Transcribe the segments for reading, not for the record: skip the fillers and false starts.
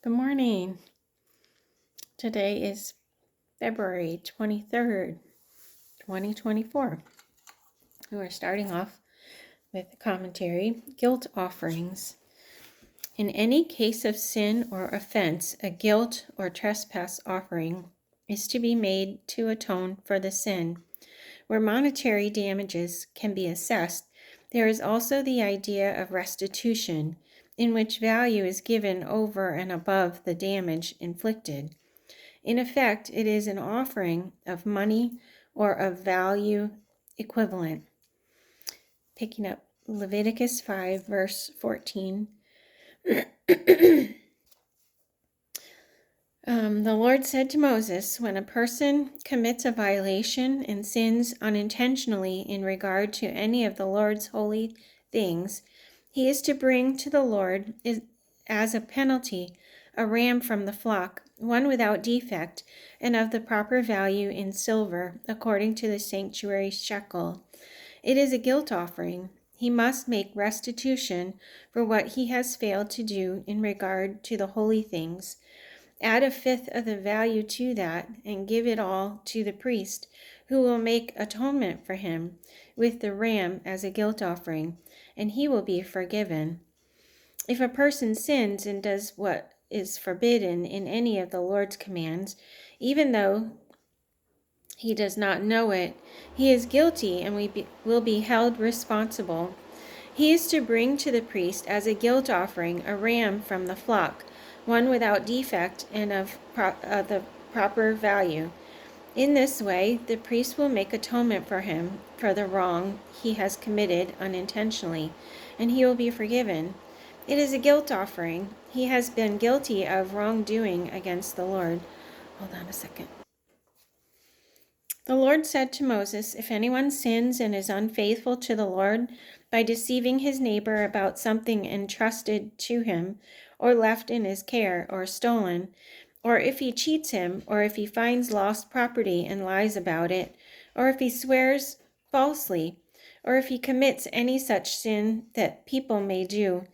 Good morning. Today is February 23rd, 2024. We're starting off with the commentary, guilt offerings. In any case of sin or offense, a guilt or trespass offering is to be made to atone for the sin. Where monetary damages can be assessed, there is also the idea of restitution, in which value is given over and above the damage inflicted. In effect, it is an offering of money or of value equivalent. Picking up Leviticus 5, verse 14. The Lord said to Moses, when a person commits a violation and sins unintentionally in regard to any of the Lord's holy things, he is to bring to the Lord as a penalty a ram from the flock, one without defect, and of the proper value in silver, according to the sanctuary shekel. It is a guilt offering. He must make restitution for what he has failed to do in regard to the holy things. Add a fifth of the value to that, and give it all to the priest, who will make atonement for him with the ram as a guilt offering, and he will be forgiven. If a person sins and does what is forbidden in any of the Lord's commands, even though he does not know it, he is guilty and will be held responsible. He is to bring to the priest as a guilt offering a ram from the flock, one without defect and of the proper value. In this way, the priest will make atonement for him for the wrong he has committed unintentionally, and he will be forgiven. It is a guilt offering. He has been guilty of wrongdoing against the Lord. Hold on a second. The Lord said to Moses, if anyone sins and is unfaithful to the Lord by deceiving his neighbor about something entrusted to him, or left in his care, or stolen, or if he cheats him, or if he finds lost property and lies about it, or if he swears falsely, or if he commits any such sin that people may do,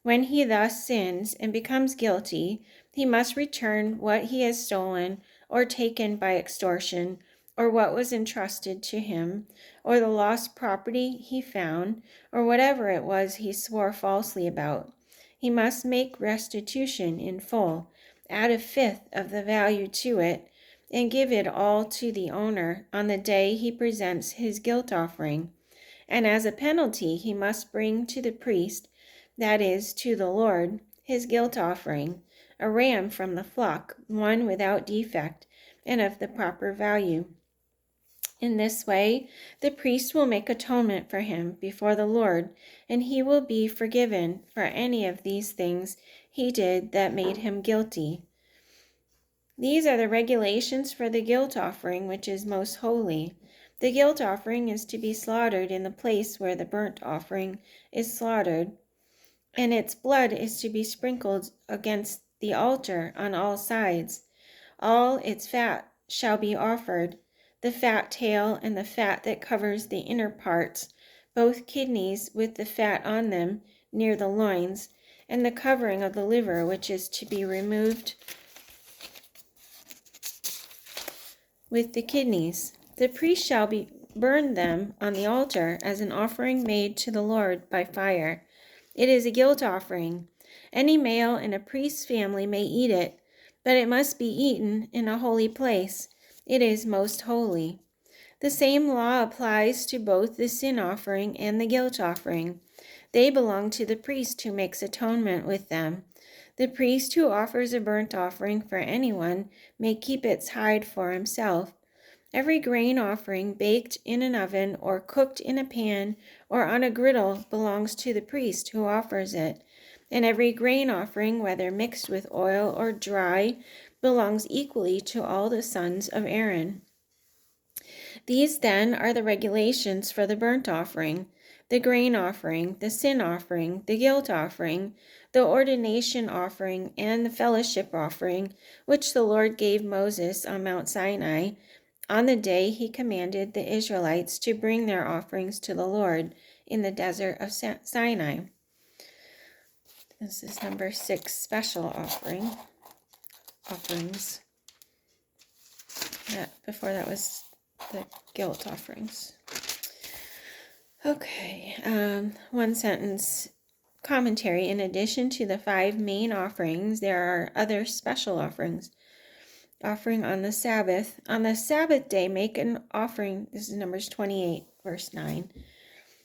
when he thus sins and becomes guilty, he must return what he has stolen or taken by extortion, or what was entrusted to him, or the lost property he found, or whatever it was he swore falsely about. He must make restitution in full, add a fifth of the value to it, and give it all to the owner on the day he presents his guilt offering. And as a penalty, he must bring to the priest, that is, to the Lord, his guilt offering, a ram from the flock, one without defect, and of the proper value. In this way, the priest will make atonement for him before the Lord, and he will be forgiven for any of these things he did that made him guilty. These are the regulations for the guilt offering, which is most holy. The guilt offering is to be slaughtered in the place where the burnt offering is slaughtered, and its blood is to be sprinkled against the altar on all sides. All its fat shall be offered, the fat tail and the fat that covers the inner parts, both kidneys with the fat on them near the loins, and the covering of the liver, which is to be removed with the kidneys. The priest shall burn them on the altar as an offering made to the Lord by fire. It is a guilt offering. Any male in a priest's family may eat it, but it must be eaten in a holy place. It is most holy. The same law applies to both the sin offering and the guilt offering. They belong to the priest who makes atonement with them. The priest who offers a burnt offering for anyone may keep its hide for himself. Every grain offering baked in an oven or cooked in a pan or on a griddle belongs to the priest who offers it. And every grain offering, whether mixed with oil or dry, belongs equally to all the sons of Aaron. These then are the regulations for the burnt offering, the grain offering, the sin offering, the guilt offering, the ordination offering, and the fellowship offering, which the Lord gave Moses on Mount Sinai on the day he commanded the Israelites to bring their offerings to the Lord in the desert of Sinai. This is number 6, special offering. offerings. Before that was the guilt offerings. Okay, one sentence commentary. In addition to the 5 main offerings, there are other special offerings. Offering on the Sabbath. On the Sabbath day, make an offering. This is Numbers 28, verse 9.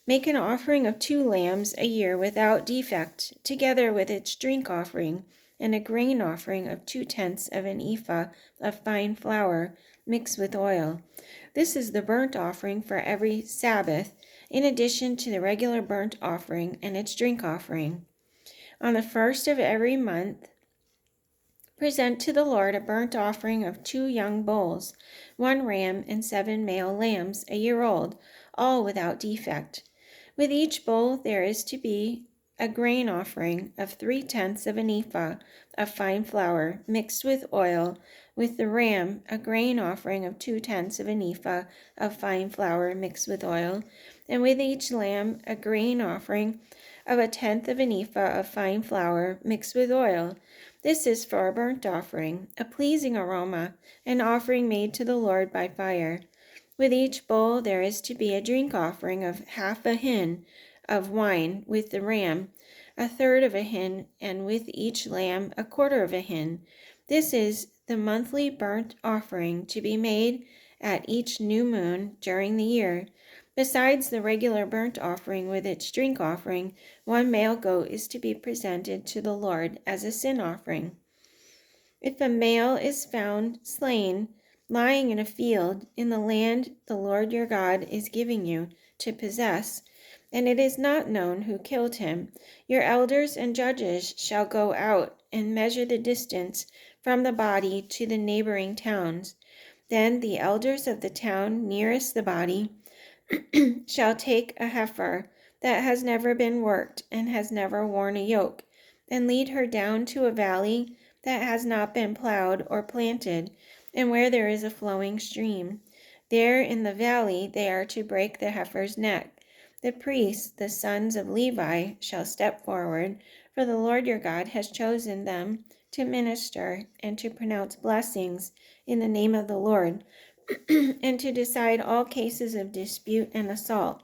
Make an offering of 2 lambs a year without defect, together with its drink offering, and a grain offering of 2/10 of an ephah of fine flour mixed with oil. This is the burnt offering for every Sabbath, in addition to the regular burnt offering and its drink offering. On the first of every month, present to the Lord a burnt offering of 2 young bulls, 1 ram, and 7 male lambs, a year old, all without defect. With each bull there is to be a grain offering of 3/10 of an ephah of fine flour mixed with oil. With the ram, a grain offering of 2/10 of an ephah of fine flour mixed with oil. And with each lamb, a grain offering of 1/10 of an ephah of fine flour mixed with oil. This is for a burnt offering, a pleasing aroma, an offering made to the Lord by fire. With each bull there is to be a drink offering of half a hin of wine, with the ram, 1/3 of a hin, and with each lamb 1/4 of a hin. This is the monthly burnt offering to be made at each new moon during the year. Besides the regular burnt offering with its drink offering, 1 male goat is to be presented to the Lord as a sin offering. If a male is found slain, lying in a field in the land the Lord your God is giving you to possess, and it is not known who killed him, your elders and judges shall go out and measure the distance from the body to the neighboring towns. Then the elders of the town nearest the body shall take a heifer that has never been worked and has never worn a yoke, and lead her down to a valley that has not been plowed or planted, and where there is a flowing stream. There in the valley they are to break the heifer's neck. The priests, the sons of Levi, shall step forward, for the Lord your God has chosen them to minister and to pronounce blessings in the name of the Lord, and to decide all cases of dispute and assault.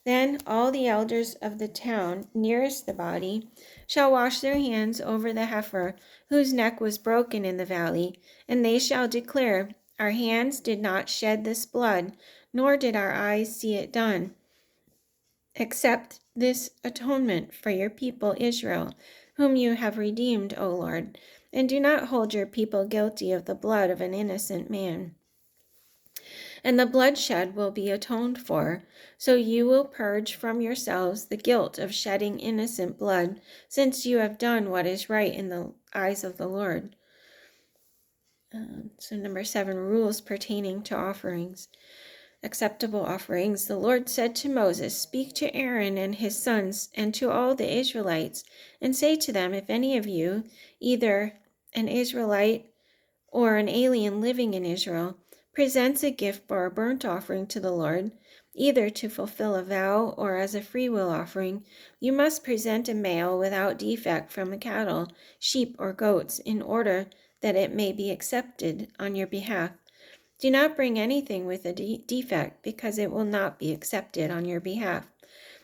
Then all the elders of the town nearest the body shall wash their hands over the heifer whose neck was broken in the valley, and they shall declare, our hands did not shed this blood, nor did our eyes see it done. Accept this atonement for your people Israel, whom you have redeemed, O Lord, and do not hold your people guilty of the blood of an innocent man. And the bloodshed will be atoned for, so you will purge from yourselves the guilt of shedding innocent blood, since you have done what is right in the eyes of the Lord. So number 7, rules pertaining to offerings. Acceptable offerings. The Lord said to Moses, speak to Aaron and his sons and to all the Israelites, and say to them, if any of you, either an Israelite or an alien living in Israel, presents a gift for a burnt offering to the Lord, either to fulfill a vow or as a freewill offering, you must present a male without defect from the cattle, sheep, or goats, in order that it may be accepted on your behalf. Do not bring anything with a defect, because it will not be accepted on your behalf.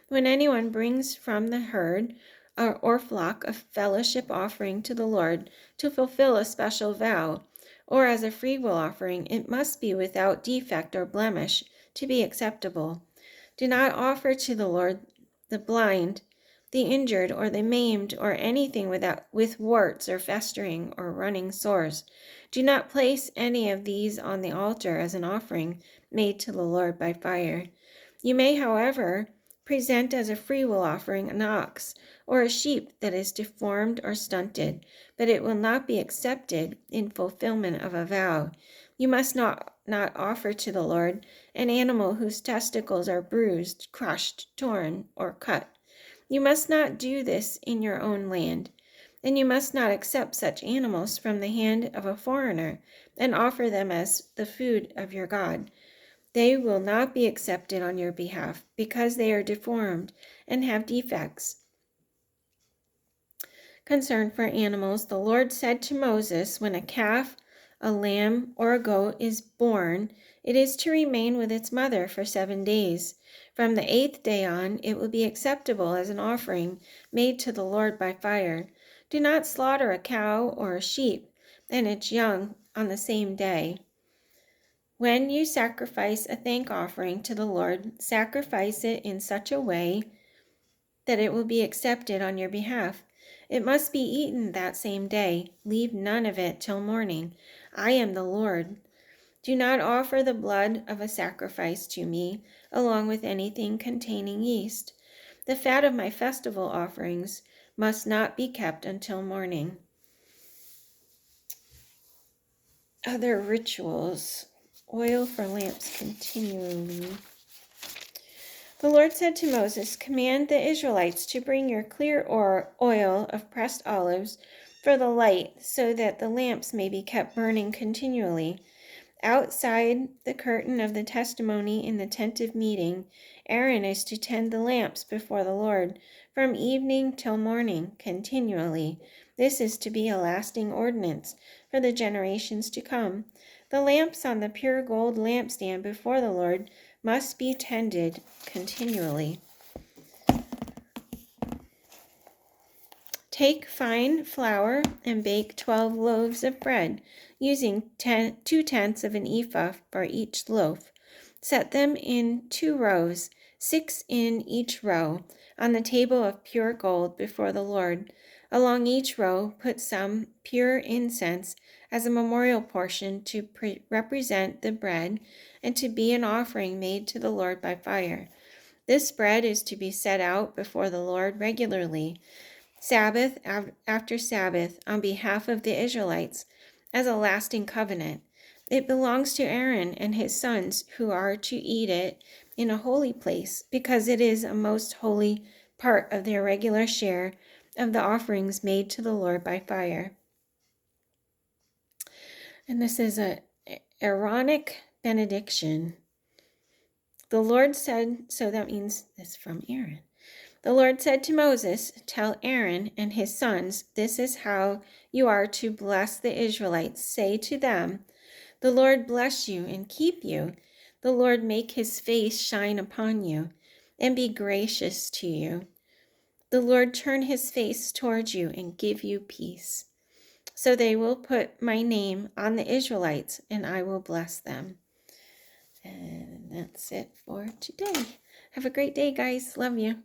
When anyone brings from the herd or flock a fellowship offering to the Lord to fulfill a special vow, or as a freewill offering, it must be without defect or blemish to be acceptable. Do not offer to the Lord the blind, the injured, or the maimed, or anything with warts or festering or running sores. Do not place any of these on the altar as an offering made to the Lord by fire. You may, however, present as a freewill offering an ox or a sheep that is deformed or stunted, but it will not be accepted in fulfillment of a vow. You must not offer to the Lord an animal whose testicles are bruised, crushed, torn, or cut. You must not do this in your own land, and you must not accept such animals from the hand of a foreigner and offer them as the food of your God. They will not be accepted on your behalf, because they are deformed and have defects. concern for animals, the Lord said to Moses, when a calf, a lamb, or a goat is born, it is to remain with its mother for 7 days. From the 8th day on, it will be acceptable as an offering made to the Lord by fire. Do not slaughter a cow or a sheep and its young on the same day. When you sacrifice a thank offering to the Lord, sacrifice it in such a way that it will be accepted on your behalf. It must be eaten that same day. Leave none of it till morning. I am the Lord. Do not offer the blood of a sacrifice to me, along with anything containing yeast. The fat of my festival offerings must not be kept until morning. Other rituals. Oil for lamps continually. The Lord said to Moses, command the Israelites to bring your clear oil of pressed olives for the light, so that the lamps may be kept burning continually. Outside the curtain of the testimony in the tent of meeting, Aaron is to tend the lamps before the Lord from evening till morning continually. This is to be a lasting ordinance for the generations to come. The lamps on the pure gold lampstand before the Lord must be tended continually. Take fine flour and bake 12 loaves of bread, using 2/10 of an ephah for each loaf. Set them in 2 rows, 6 in each row, on the table of pure gold before the Lord. Along each row, put some pure incense as a memorial portion to represent the bread and to be an offering made to the Lord by fire. This bread is to be set out before the Lord regularly, Sabbath after Sabbath, on behalf of the Israelites, as a lasting covenant. It belongs to Aaron and his sons, who are to eat it in a holy place, because it is a most holy part of their regular share of the offerings made to the Lord by fire. And this is an Aaronic benediction. The Lord said, so that means it's from Aaron. The Lord said to Moses, tell Aaron and his sons, this is how you are to bless the Israelites. Say to them, the Lord bless you and keep you. The Lord make his face shine upon you and be gracious to you. The Lord turn his face toward you and give you peace. So they will put my name on the Israelites, and I will bless them. And that's it for today. Have a great day, guys. Love you.